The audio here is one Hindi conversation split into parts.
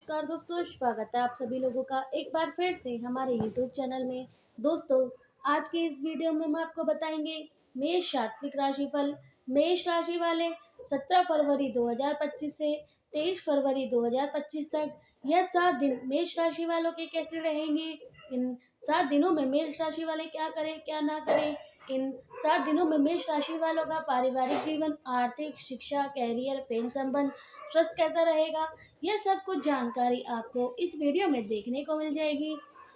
नमस्कार दोस्तों, स्वागत है आप सभी लोगों का एक बार फिर से हमारे यूट्यूब चैनल में। दोस्तों, आज के इस वीडियो में हम आपको बताएंगे मेष सात्विक राशिफल। मेष राशि वाले 17 फरवरी 2025 से 23 फरवरी 2025 तक यह 7 दिन मेष राशि वालों के कैसे रहेंगे। इन 7 दिनों में मेष राशि वाले क्या करें क्या ना करें। इन 7 दिनों में मेष राशि वालों का पारिवारिक जीवन, आर्थिक, शिक्षा, कैरियर, प्रेम संबंध, स्वास्थ्य कैसा रहेगा, यह सब कुछ जानकारी आपको इस वीडियो में देखने को मिल जाएगी।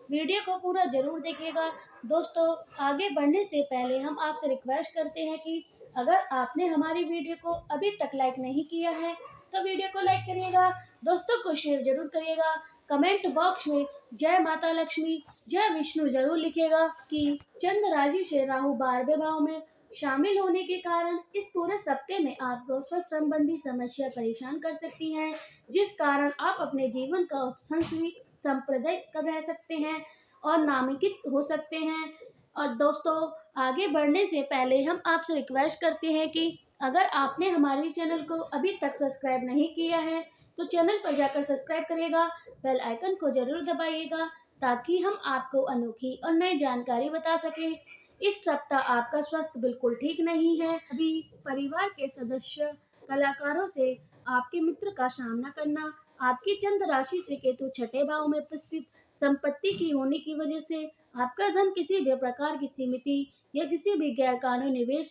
वीडियो को पूरा जरूर देखिएगा। दोस्तों, आगे बढ़ने से पहले हम आपसे रिक्वेस्ट करते हैं कि अगर आपने हमारी वीडियो को अभी तक लाइक नहीं किया है तो वीडियो को लाइक करिएगा, दोस्तों को शेयर जरूर करिएगा। कमेंट बॉक्स में जय माता लक्ष्मी, जय विष्णु जरूर लिखिएगा कि चंद्र राशि से राहु 12वें भाव में शामिल होने के कारण इस पूरे सप्ते में आपको स्वास्थ्य संबंधी समस्या परेशान कर सकती हैं, जिस कारण आप अपने जीवन का सांसारिक सांप्रदायिक कर रह सकते हैं और नामांकित हो सकते हैं। और दोस्तों, आगे बढ़ने से पहले हम आपसे रिक्वेस्ट करते हैं कि अगर आपने हमारे चैनल को अभी तक सब्सक्राइब नहीं किया है तो चैनल पर जाकर सब्सक्राइब करिएगा, बेल आइकन को जरूर दबाइएगा ताकि हम आपको अनोखी और नई जानकारी बता सकें। इस सप्ताह आपका स्वास्थ्य बिल्कुल ठीक नहीं है। अभी परिवार के सदस्य, कलाकारों से आपके मित्र का सामना करना, आपकी चंद्र राशि से केतु छठे भाव में उपस्थित संपत्ति की होने की वजह से आपका धन किसी भी प्रकार की सीमित या किसी भी गैर कानूनी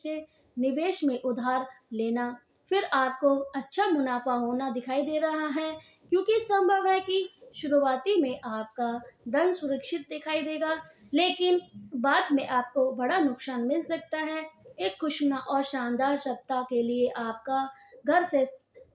निवेश में उधार लेना, फिर आपको अच्छा मुनाफा होना दिखाई दे रहा है, क्योंकि संभव है कि शुरुआती में आपका धन सुरक्षित दिखाई देगा, लेकिन बाद में आपको बड़ा नुकसान मिल सकता है। एक खुशनुमा और शानदार सप्ताह के लिए आपका घर से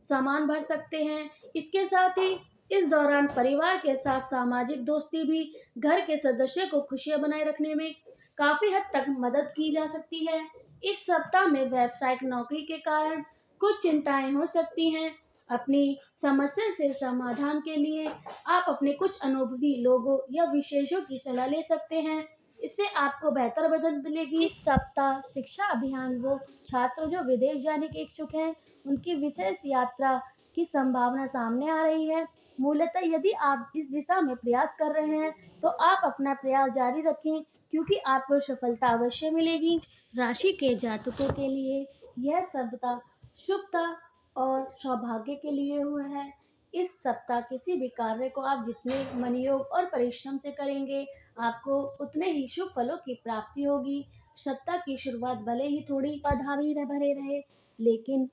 सामान भर सकते हैं। इसके साथ ही इस दौरान परिवार के साथ सामाजिक दोस्ती भी घर के सदस्यों को खुशियां बनाए रखने में काफी हद तक मदद की जा सकती है। इस सप्ताह में व्यावसायिक नौकरी के कारण कुछ चिंताएं हो सकती हैं। अपनी समस्या से समाधान के लिए आप अपने कुछ अनुभवी लोगों या विशेषज्ञों की सलाह ले सकते हैं। इससे आपको बेहतर मदद मिलेगी। इस सप्ताह शिक्षा अभियान, वो छात्र जो विदेश जाने के इच्छुक हैं, उनकी विशेष यात्रा की संभावना सामने आ रही है। मूलतः यदि आप इस दिशा में प्रयास कर रहे हैं तो आप अपना प्रयास जारी रखें, क्योंकि आपको सफलता अवश्य मिलेगी। राशि के जातकों के लिए यह सप्ताह शुभता और सौभाग्य के लिए हुआ है। इस सप्ताह किसी भी कार्य को आप जितने मनोयोग और परिश्रम से करेंगे, आपको उतने ही शुभ फलों की प्राप्ति होगी। सप्ताह की शुरुआत भले ही थोड़ी बाधावी भरे रहे, लेकिन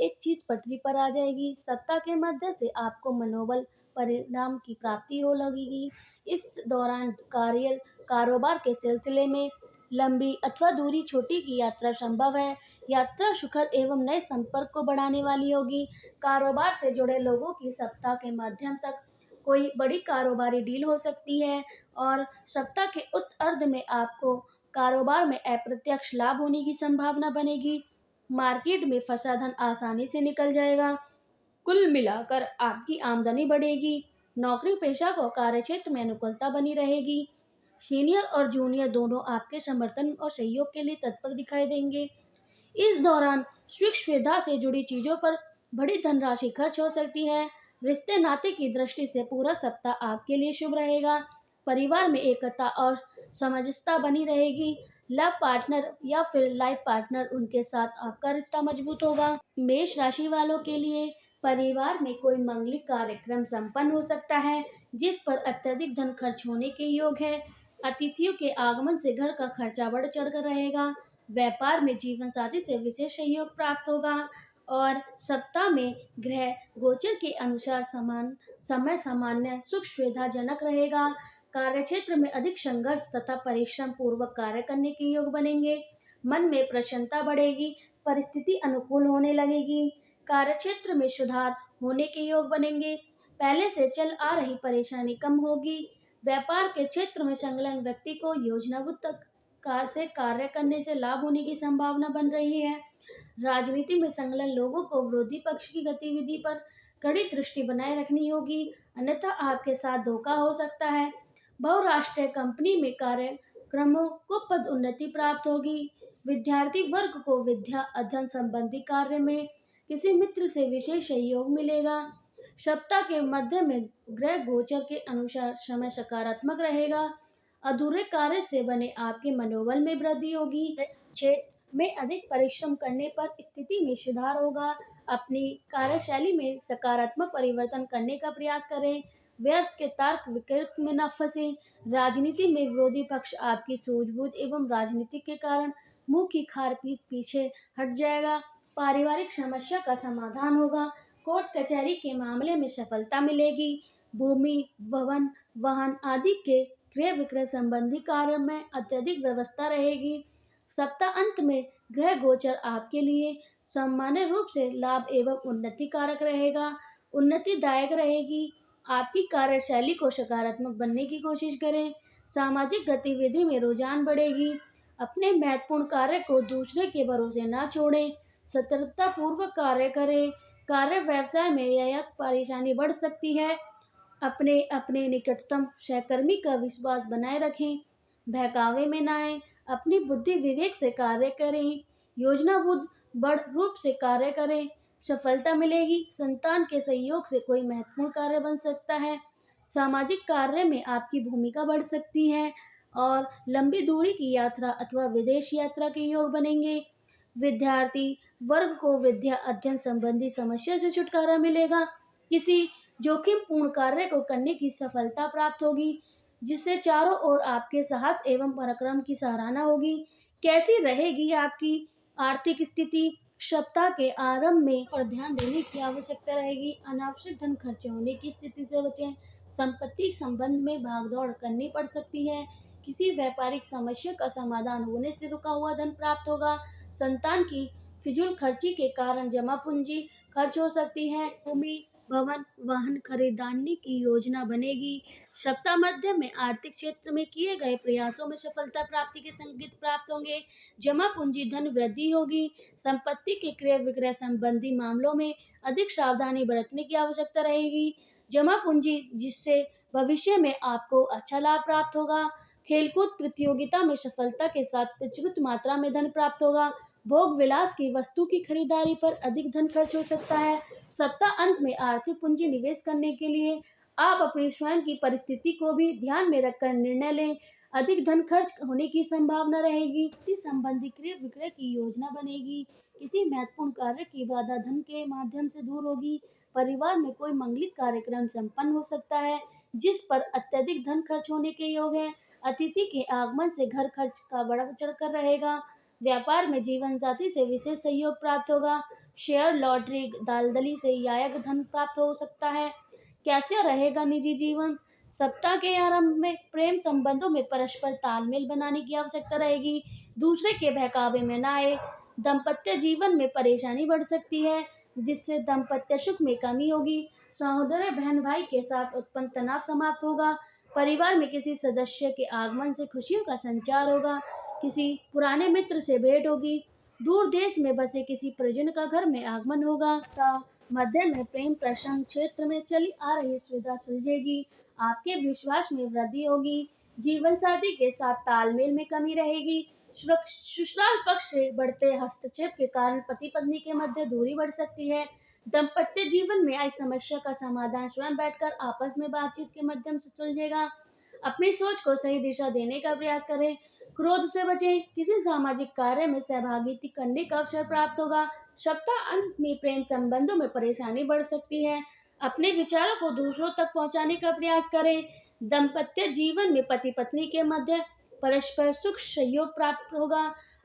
एक चीज पटरी पर आ जाएगी। सप्ताह के मध्य से आपको मनोबल परिणाम की प्राप्ति हो लगेगी। इस दौरान कारोबार के सिलसिले में लंबी अथवा दूरी छोटी की यात्रा संभव है। यात्रा सुखद एवं नए संपर्क को बढ़ाने वाली होगी। कारोबार से जुड़े लोगों की सप्ताह के माध्यम तक कोई बड़ी कारोबारी डील हो सकती है और सप्ताह के उत्तरार्ध में आपको कारोबार में अप्रत्यक्ष लाभ होने की संभावना बनेगी। मार्केट में फंसा धन आसानी से निकल जाएगा। कुल मिलाकर आपकी आमदनी बढ़ेगी। नौकरी पेशा को कार्यक्षेत्र में अनुकूलता बनी रहेगी। सीनियर और जूनियर दोनों आपके समर्थन और सहयोग के लिए तत्पर दिखाई देंगे। इस दौरान सुख सुविधा से जुड़ी चीजों पर बड़ी धनराशि खर्च हो सकती है। रिश्ते नाते की दृष्टि से पूरा सप्ताह आपके लिए शुभ रहेगा। परिवार में एकता और समंजसता बनी रहेगी। लव पार्टनर या फिर लाइफ पार्टनर, उनके साथ आपका रिश्ता मजबूत होगा। मेष राशि वालों के लिए परिवार में कोई मांगलिक कार्यक्रम संपन्न हो सकता है, जिस पर अत्यधिक धन खर्च होने के योग है। अतिथियों के आगमन से घर का खर्चा बढ़ चढ़कर रहेगा। व्यापार में जीवन साथी से विशेष सहयोग प्राप्त होगा और सप्ताह में ग्रह गोचर के अनुसार समय सामान्य सुख सुविधाजनक रहेगा। कार्यक्षेत्र में अधिक संघर्ष तथा परिश्रम पूर्वक कार्य करने के योग बनेंगे। मन में प्रसन्नता बढ़ेगी, परिस्थिति अनुकूल होने लगेगी। कार्यक्षेत्र में सुधार होने के योग बनेंगे। पहले से चल आ रही परेशानी कम होगी। व्यापार के क्षेत्र में संलग्न व्यक्ति को योजनाबद्ध कार से कार्य करने से लाभ होने की संभावना बन रही है। राजनीति में संलग्न लोगों को विरोधी पक्ष की गतिविधि पर कड़ी दृष्टि बनाए रखनी होगी, अन्यथा आपके साथ धोखा हो सकता है। बहुराष्ट्रीय कंपनी में कार्यक्रमों को पदोन्नति प्राप्त होगी। विद्यार्थी वर्ग को विद्या अध्ययन संबंधी कार्य में किसी मित्र से विशेष सहयोग मिलेगा। सप्ताह के मध्य में ग्रह गोचर के अनुसार समय सकारात्मक रहेगा। अधूरे कार्य से बने आपके मनोबल में वृद्धि होगी। क्षेत्र में अधिक परिश्रम करने पर स्थिति में सुधार होगा। अपनी कार्यशैली में सकारात्मक परिवर्तन करने का प्रयास करें। व्यर्थ के तर्क वितर्क में न फंसे। राजनीति में विरोधी पक्ष आपकी सूझबूझ एवं राजनीति के कारण मुंह की खार पीट पीछे हट जाएगा। पारिवारिक समस्या का समाधान होगा। कोर्ट कचहरी के मामले में सफलता मिलेगी। भूमि, भवन, वाहन आदि के क्रय विक्रय संबंधी कार्य में अत्यधिक व्यवस्था रहेगी। सप्ताह अंत में ग्रह गोचर आपके लिए सामान्य रूप से लाभ एवं उन्नति कारक रहेगा, उन्नतिदायक रहेगी। आपकी कार्यशैली को सकारात्मक बनने की कोशिश करें। सामाजिक गतिविधि में रुझान बढ़ेगी। अपने महत्वपूर्ण कार्य को दूसरे के भरोसे न छोड़ें। सतर्कता पूर्वक कार्य करें। कार्य व्यवसाय में यह परेशानी बढ़ सकती है। अपने अपने निकटतम सहकर्मी का विश्वास बनाए रखें। बहकावे में न आए। अपनी बुद्धि विवेक से कार्य करें। योजनाबद्ध बड़ रूप से कार्य करें। सफलता मिलेगी। संतान के सहयोग से कोई महत्वपूर्ण कार्य बन सकता है। सामाजिक कार्य में आपकी भूमिका बढ़ सकती है और लंबी दूरी की यात्रा अथवा विदेश यात्रा के योग बनेंगे। विद्यार्थी वर्ग को विद्या अध्ययन संबंधी समस्या से छुटकारा मिलेगा। किसी जोखिम पूर्ण कार्य को करने की सफलता प्राप्त होगी, जिससे चारों ओर आपके साहस एवं पराक्रम की सराहना होगी। कैसी रहेगी आपकी आर्थिक स्थिति? सप्ताह के आरंभ में और ध्यान देने की आवश्यकता रहेगी। अनावश्यक धन खर्च होने की स्थिति से बचें। संपत्ति संबंध में भागदौड़ करनी पड़ सकती है। किसी व्यापारिक समस्या का समाधान होने से रुका हुआ धन प्राप्त होगा। संतान की फिजूल खर्ची के कारण जमा पूंजी खर्च हो सकती है। भूमि, भवन, वाहन खरीदारी की योजना बनेगी। सप्ताह मध्य में आर्थिक क्षेत्र में किए गए प्रयासों में सफलता प्राप्ति के संकेत प्राप्त होंगे। जमा पूंजी धन वृद्धि होगी। संपत्ति के क्रय विक्रय संबंधी मामलों में अधिक सावधानी बरतने की आवश्यकता रहेगी। जमा पूंजी जिससे भविष्य में आपको अच्छा लाभ प्राप्त होगा। खेलकूद प्रतियोगिता में सफलता के साथ प्रचुर मात्रा में धन प्राप्त होगा। भोग विलास की वस्तु की खरीदारी पर अधिक धन खर्च हो सकता है। सप्ताह अंत में आर्थिक पूंजी निवेश करने के लिए आप अपनी स्वयं की परिस्थिति को भी ध्यान में रखकर निर्णय लें। अधिक धन खर्च होने की संभावना रहेगी। किसी संबंधी क्रय विक्रय की योजना बनेगी। किसी महत्वपूर्ण कार्य की बाधा धन के माध्यम से दूर होगी। परिवार में कोई मंगलिक कार्यक्रम संपन्न हो सकता है, जिस पर अत्यधिक धन खर्च होने के योग है। अतिथि के आगमन से घर खर्च का बढ़ चढ़कर रहेगा। व्यापार में जीवन साथी से विशेष सहयोग प्राप्त होगा। शेयर, लॉटरी, दलाली से आय धन प्राप्त हो सकता है। कैसे रहेगा निजी जीवन? सप्ताह के आरंभ में प्रेम संबंधों में परस्पर तालमेल बनाने की आवश्यकता रहेगी। दूसरे के बहकावे में न आए। दाम्पत्य जीवन में परेशानी बढ़ सकती है, जिससे दाम्पत्य सुख में कमी होगी। सहोदर बहन भाई के साथ उत्पन्न तनाव समाप्त होगा। परिवार में किसी सदस्य के आगमन से खुशियों का संचार होगा। किसी पुराने मित्र से भेंट होगी। दूर देश में बसे किसी परिजन का घर में आगमन होगा। मध्य में प्रेम प्रसंग क्षेत्र में चली आ रही सुविधा सुलझेगी। आपके विश्वास में वृद्धि होगी। जीवन साथी के साथ तालमेल में कमी रहेगी। ससुराल पक्ष से बढ़ते हस्तक्षेप के कारण पति पत्नी के मध्य दूरी बढ़ सकती है। दाम्पत्य जीवन में आई समस्या का समाधान स्वयं बैठकर आपस में बातचीत के माध्यम से सुलझेगा। अपनी सोच को सही दिशा देने का प्रयास करें। क्रोध से बचें। किसी सामाजिक कार्य में सहभागिता करने का अवसर प्राप्त होगा। सप्ताह अंत में प्रेम संबंधों में परेशानी बढ़ सकती है। अपने विचारों को दूसरों तक पहुंचाने का प्रयास करें। दाम्पत्य जीवन में पति पत्नी के मध्य परस्पर सुख सहयोग प्राप्त होगा।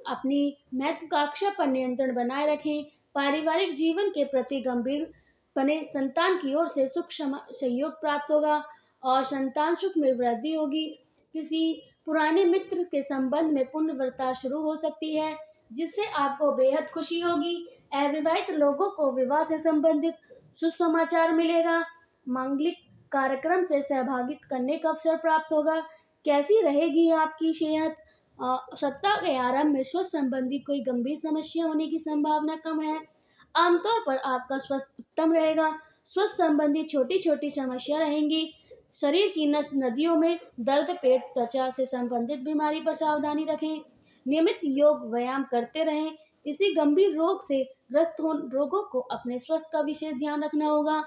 अपनी महत्वाकांक्षा पर नियंत्रण बनाए रखें। पारिवारिक जीवन के प्रति गंभीर बने। संतान की ओर से सुख सहयोग प्राप्त होगा और संतान सुख में वृद्धि होगी। किसी पुराने मित्र के संबंध में पुनर्वार्ता शुरू हो सकती है, जिससे आपको बेहद खुशी होगी। अविवाहित लोगों को विवाह से संबंधित सुसमाचार मिलेगा। मांगलिक कार्यक्रम से सहभागिता करने का अवसर प्राप्त होगा। कैसी रहेगी आपकी सेहत? सप्ताह के आरंभ में स्वास्थ्य संबंधी कोई गंभीर समस्या होने की संभावना कम है। आमतौर पर आपका स्वास्थ्य उत्तम रहेगा। स्वास्थ्य संबंधी छोटी छोटी समस्या रहेंगी। शरीर की नस नदियों में दर्द, पेट, त्वचा से संबंधित बीमारी पर सावधानी रखें। नियमित योग व्यायाम करते रहें। किसी गंभीर रोग से ग्रस्त रोगों को अपने स्वास्थ्य का विशेष ध्यान रखना होगा।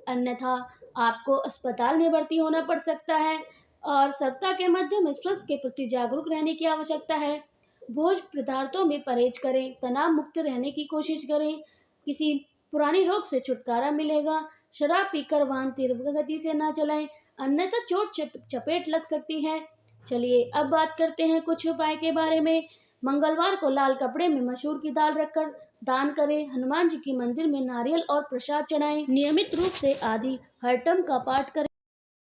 अन्यथा आपको अस्पताल में भर्ती होना पड़ सकता है। और सप्ताह के मध्य में स्वास्थ्य के प्रति जागरूक रहने की आवश्यकता है। भोज्य पदार्थों में परहेज करें, तनाव मुक्त रहने की कोशिश करें, किसी पुरानी रोग से छुटकारा मिलेगा। शराब पीकर वाहन तीव्र गति से ना चलाएं, अन्यथा चपेट लग सकती है। चलिए अब बात करते हैं कुछ उपाय के बारे में। मंगलवार को लाल कपड़े में मसूर की दाल रखकर दान करें। हनुमान जी की मंदिर में नारियल और प्रसाद चढ़ाएं। नियमित रूप से आदि हरटम का पाठ करें।